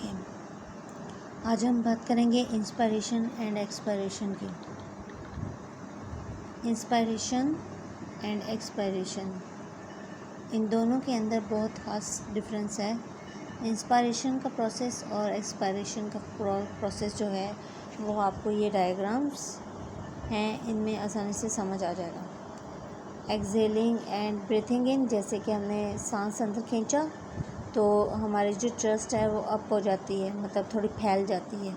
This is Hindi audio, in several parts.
ओके, आज हम बात करेंगे इंस्पायरेशन एंड एक्सपायरेशन की। इंस्पायरेशन एंड एक्सपायरेशन, इन दोनों के अंदर बहुत ख़ास डिफरेंस है। इंस्पायरेशन का प्रोसेस और एक्सपायरेशन का प्रोसेस जो है वो आपको ये डायग्राम्स हैं, इनमें आसानी से समझ आ जाएगा। एक्सहेलिंग एंड ब्रीथिंग इन, जैसे कि हमने सांस अंदर खींचा तो हमारी जो चेस्ट है वो अप हो जाती है, मतलब थोड़ी फैल जाती है,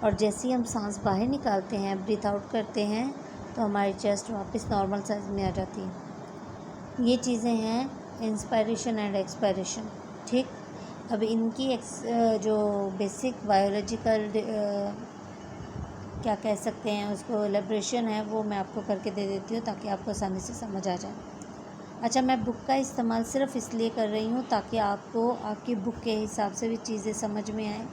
और जैसे ही हम सांस बाहर निकालते हैं, ब्रीथ आउट करते हैं, तो हमारी चेस्ट वापस नॉर्मल साइज में आ जाती है। ये चीज़ें हैं इंस्पायरेशन एंड एक्सपायरेशन। ठीक, अब इनकी जो बेसिक बायोलॉजिकल क्या कह सकते हैं उसको एलेब्रेशन है, वो मैं आपको करके दे देती हूँ ताकि आपको आसानी से समझ आ जाए। अच्छा, मैं बुक का इस्तेमाल सिर्फ़ इसलिए कर रही हूँ ताकि आपको आपकी बुक के हिसाब से भी चीज़ें समझ में आएँ,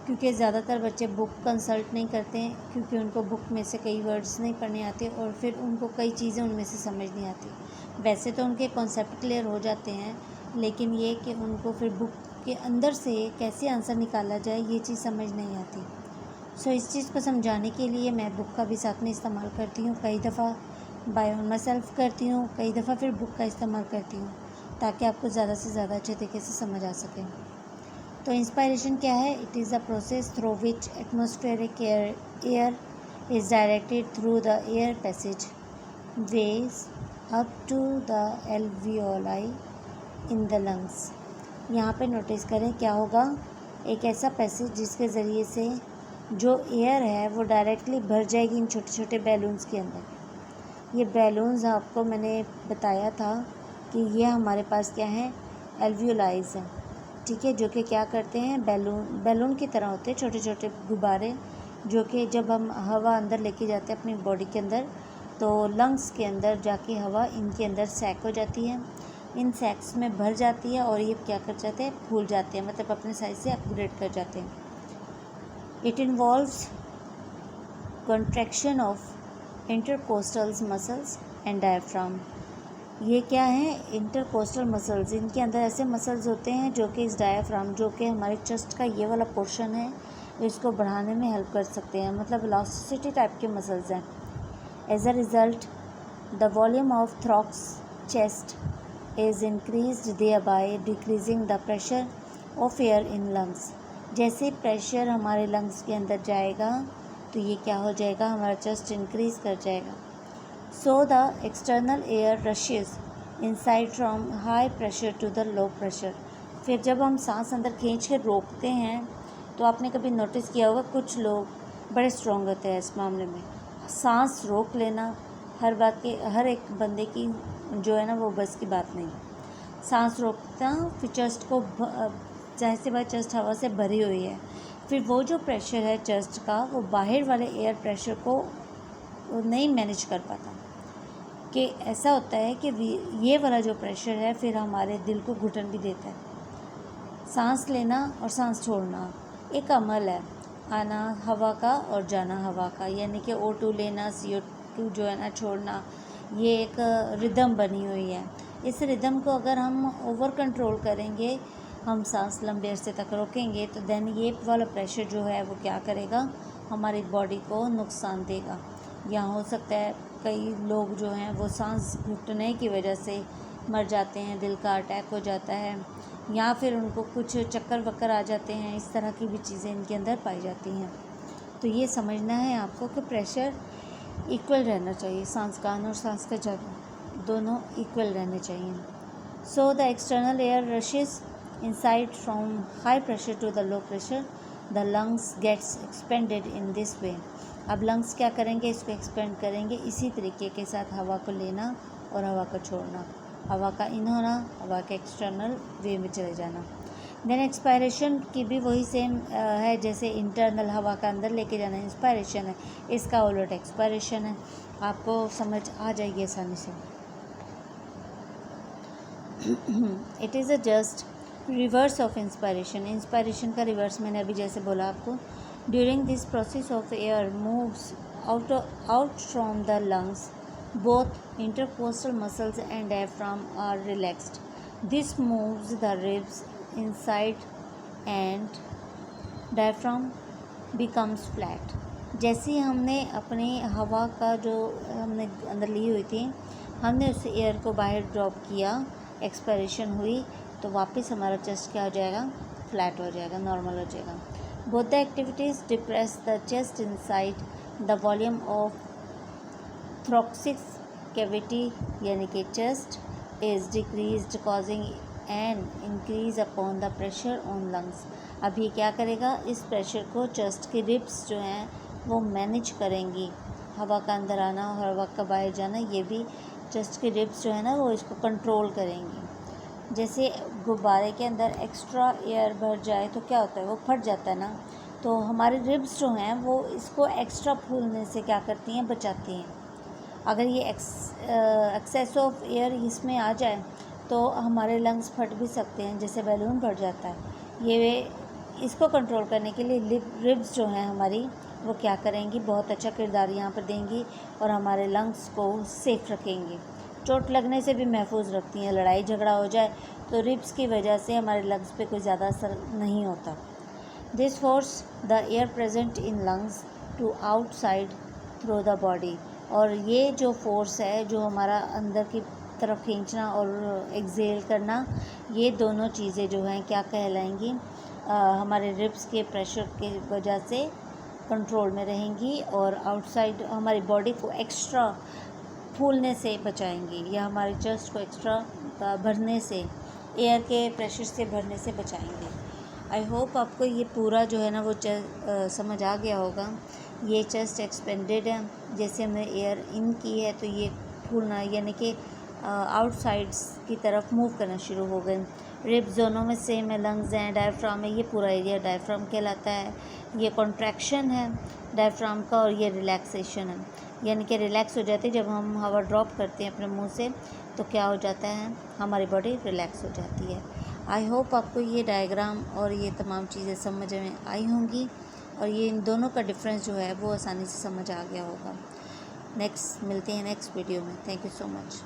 क्योंकि ज़्यादातर बच्चे बुक कंसल्ट नहीं करते हैं, क्योंकि उनको बुक में से कई वर्ड्स नहीं पढ़ने आते और फिर उनको कई चीज़ें उनमें से समझ नहीं आती। वैसे तो उनके कॉन्सेप्ट क्लियर हो जाते हैं, लेकिन ये कि उनको फिर बुक के अंदर से कैसे आंसर निकाला जाए ये चीज़ समझ नहीं आती। सो इस चीज़ को समझाने के लिए मैं बुक का भी साथ में इस्तेमाल करती हूँ। कई दफ़ा बाय ऑन माई सेल्फ करती हूँ, कई दफ़ा फिर बुक का इस्तेमाल करती हूँ, ताकि आपको ज़्यादा से ज़्यादा अच्छे तरीके से समझ आ सके। तो इंस्पायरेशन क्या है? It is a process through which atmospheric air is directed through the air passageways up to the alveoli in the lungs. यहाँ पे नोटिस करें क्या होगा, एक ऐसा पैसेज जिसके ज़रिए से जो एयर है वो डायरेक्टली भर जाएगी इन छोटे छोटे बैलून्स के अंदर। ये बैलून्स आपको मैंने बताया था कि ये हमारे पास क्या है, एल्वियोलाइज हैं। ठीक है, जो कि क्या करते हैं, बैलून की तरह होते हैं छोटे छोटे गुब्बारे, जो कि जब हम हवा अंदर लेके जाते हैं अपनी बॉडी के अंदर, तो लंग्स के अंदर जाके हवा इनके अंदर सैक हो जाती है, इन सैक्स में भर जाती है और ये क्या कर जाते हैं, फूल जाते हैं, मतलब अपने साइज से अपग्रेड कर जाते हैं। It involves contraction of intercostal muscles and diaphragm. ये क्या है, इंटरकोस्टल मसल्स, इनके अंदर ऐसे मसल्स होते हैं जो कि इस डायफ्राम, जो कि हमारे चेस्ट का ये वाला पोर्शन है, इसको बढ़ाने में हेल्प कर सकते हैं, मतलब इलास्टिसिटी टाइप के मसल्स हैं। As a result the volume of thorax chest is increased thereby decreasing the pressure of air in lungs. जैसे प्रेशर हमारे लंग्स के अंदर जाएगा तो ये क्या हो जाएगा, हमारा चेस्ट इंक्रीज़ कर जाएगा। So the external air rushes inside from high pressure to the low pressure. फिर जब हम सांस अंदर खींच के रोकते हैं तो आपने कभी नोटिस किया होगा, कुछ लोग बड़े स्ट्रॉन्ग होते हैं इस मामले में। सांस रोक लेना हर एक बंदे की जो है ना वो बस की बात नहीं। सांस रोकता, फिर चेस्ट को जाहिर सी बात चेस्ट हवा से भरी हुई है, फिर वो जो प्रेशर है चेस्ट का वो बाहर वाले एयर प्रेशर को नहीं मैनेज कर पाता, कि ऐसा होता है कि ये वाला जो प्रेशर है फिर हमारे दिल को घुटन भी देता है। सांस लेना और सांस छोड़ना एक अमल है, आना हवा का और जाना हवा का, यानी कि O2 लेना, CO2 जो है ना छोड़ना, ये एक रिदम बनी हुई है। इस रिदम को अगर हम ओवर कंट्रोल करेंगे, हम सांस लंबे अरसे तक रोकेंगे, तो देन ये वाला प्रेशर जो है वो क्या करेगा, हमारी बॉडी को नुकसान देगा। या हो सकता है कई लोग जो हैं वो सांस घुटने की वजह से मर जाते हैं, दिल का अटैक हो जाता है, या फिर उनको कुछ चक्कर वक्कर आ जाते हैं, इस तरह की भी चीज़ें इनके अंदर पाई जाती हैं। तो ये समझना है आपको कि प्रेशर इक्वल रहना चाहिए, सांस का आना और सांस का जाना दोनों इक्वल रहने चाहिए। So the external air rushes inside from high pressure to the low pressure, the lungs gets expanded in this way. अब लंग्स क्या करेंगे, इसको एक्सपेंड करेंगे इसी तरीके के साथ, हवा को लेना और हवा को छोड़ना, हवा का इन होना, हवा के एक्सटर्नल वे में चले जाना। देन एक्सपायरेशन की भी वही सेम है, जैसे इंटरनल हवा का अंदर लेके जाना इंस्पायरेशन है, इसका उलट एक्सपायरेशन है। आपको समझ आ जाएगी आसानी से। It is a just reverse of inspiration. Inspiration का रिवर्स मैंने अभी जैसे बोला आपको। During this process of air moves out from the lungs, both intercostal muscles and diaphragm are relaxed. This moves the ribs inside and diaphragm becomes flat. जैसे ही हमने अपनी हवा का जो हमने अंदर ली हुई थी, हमने उस एयर को बाहर ड्रॉप किया, एक्सपायरेशन हुई, तो वापस हमारा चेस्ट क्या हो जाएगा, फ्लैट हो जाएगा, नॉर्मल हो जाएगा। Both the activities depress the chest inside the volume of thorax cavity, यानी कि chest is decreased causing an increase upon the pressure on lungs. अब ये क्या करेगा, इस प्रेशर को चेस्ट की रिब्स जो हैं वो मैनेज करेंगी। हवा का अंदर आना और हवा का बाहर जाना, ये भी चेस्ट की रिब्स जो है ना वो इसको कंट्रोल करेंगी। जैसे गुब्बारे के अंदर एक्स्ट्रा एयर भर जाए तो क्या होता है, वो फट जाता है ना, तो हमारी रिब्स जो हैं वो इसको एक्स्ट्रा फूलने से क्या करती हैं, बचाती हैं। अगर ये एक्सेस ऑफ एयर इसमें आ जाए तो हमारे लंग्स फट भी सकते हैं, जैसे बैलून फट जाता है। ये इसको कंट्रोल करने के लिए रिब्स जो हैं हमारी वो क्या करेंगी, बहुत अच्छा किरदार यहाँ पर देंगी और हमारे लंग्स को सेफ रखेंगी, चोट लगने से भी महफूज रखती हैं। लड़ाई झगड़ा हो जाए तो रिब्स की वजह से हमारे लंग्स पे कोई ज़्यादा असर नहीं होता। This force the air present in lungs to outside through the body. और ये जो फोर्स है जो हमारा अंदर की तरफ खींचना और एक्सेल करना, ये दोनों चीज़ें जो हैं क्या कहलाएंगी, हमारे रिब्स के प्रेशर के वजह से कंट्रोल में रहेंगी और आउटसाइड हमारी बॉडी को एक्स्ट्रा फूलने से बचाएंगी, या हमारे चेस्ट को एक्स्ट्रा भरने से, एयर के प्रेशर से भरने से बचाएंगे। आई होप आपको ये पूरा जो है ना वो समझ आ गया होगा। ये चेस्ट एक्सपेंडेड है, जैसे हमने एयर इन की है तो ये फूलना यानी कि आउटसाइड्स की तरफ मूव करना शुरू हो गए। रिब्स दोनों में सेम है, लंग्स हैं, डायफ्राम है, ये पूरा एरिया डायफ्राम कहलाता है। ये कॉन्ट्रैक्शन है डायफ्राम का और ये रिलैक्सेशन है, यानी कि रिलैक्स हो जाती है जब हम हवा ड्रॉप करते हैं अपने मुंह से, तो क्या हो जाता है, हमारी बॉडी रिलैक्स हो जाती है। आई होप आपको ये डायग्राम और ये तमाम चीज़ें समझ में आई होंगी और ये इन दोनों का डिफरेंस जो है वो आसानी से समझ आ गया होगा। नेक्स्ट मिलते हैं नेक्स्ट वीडियो में। Thank you so much.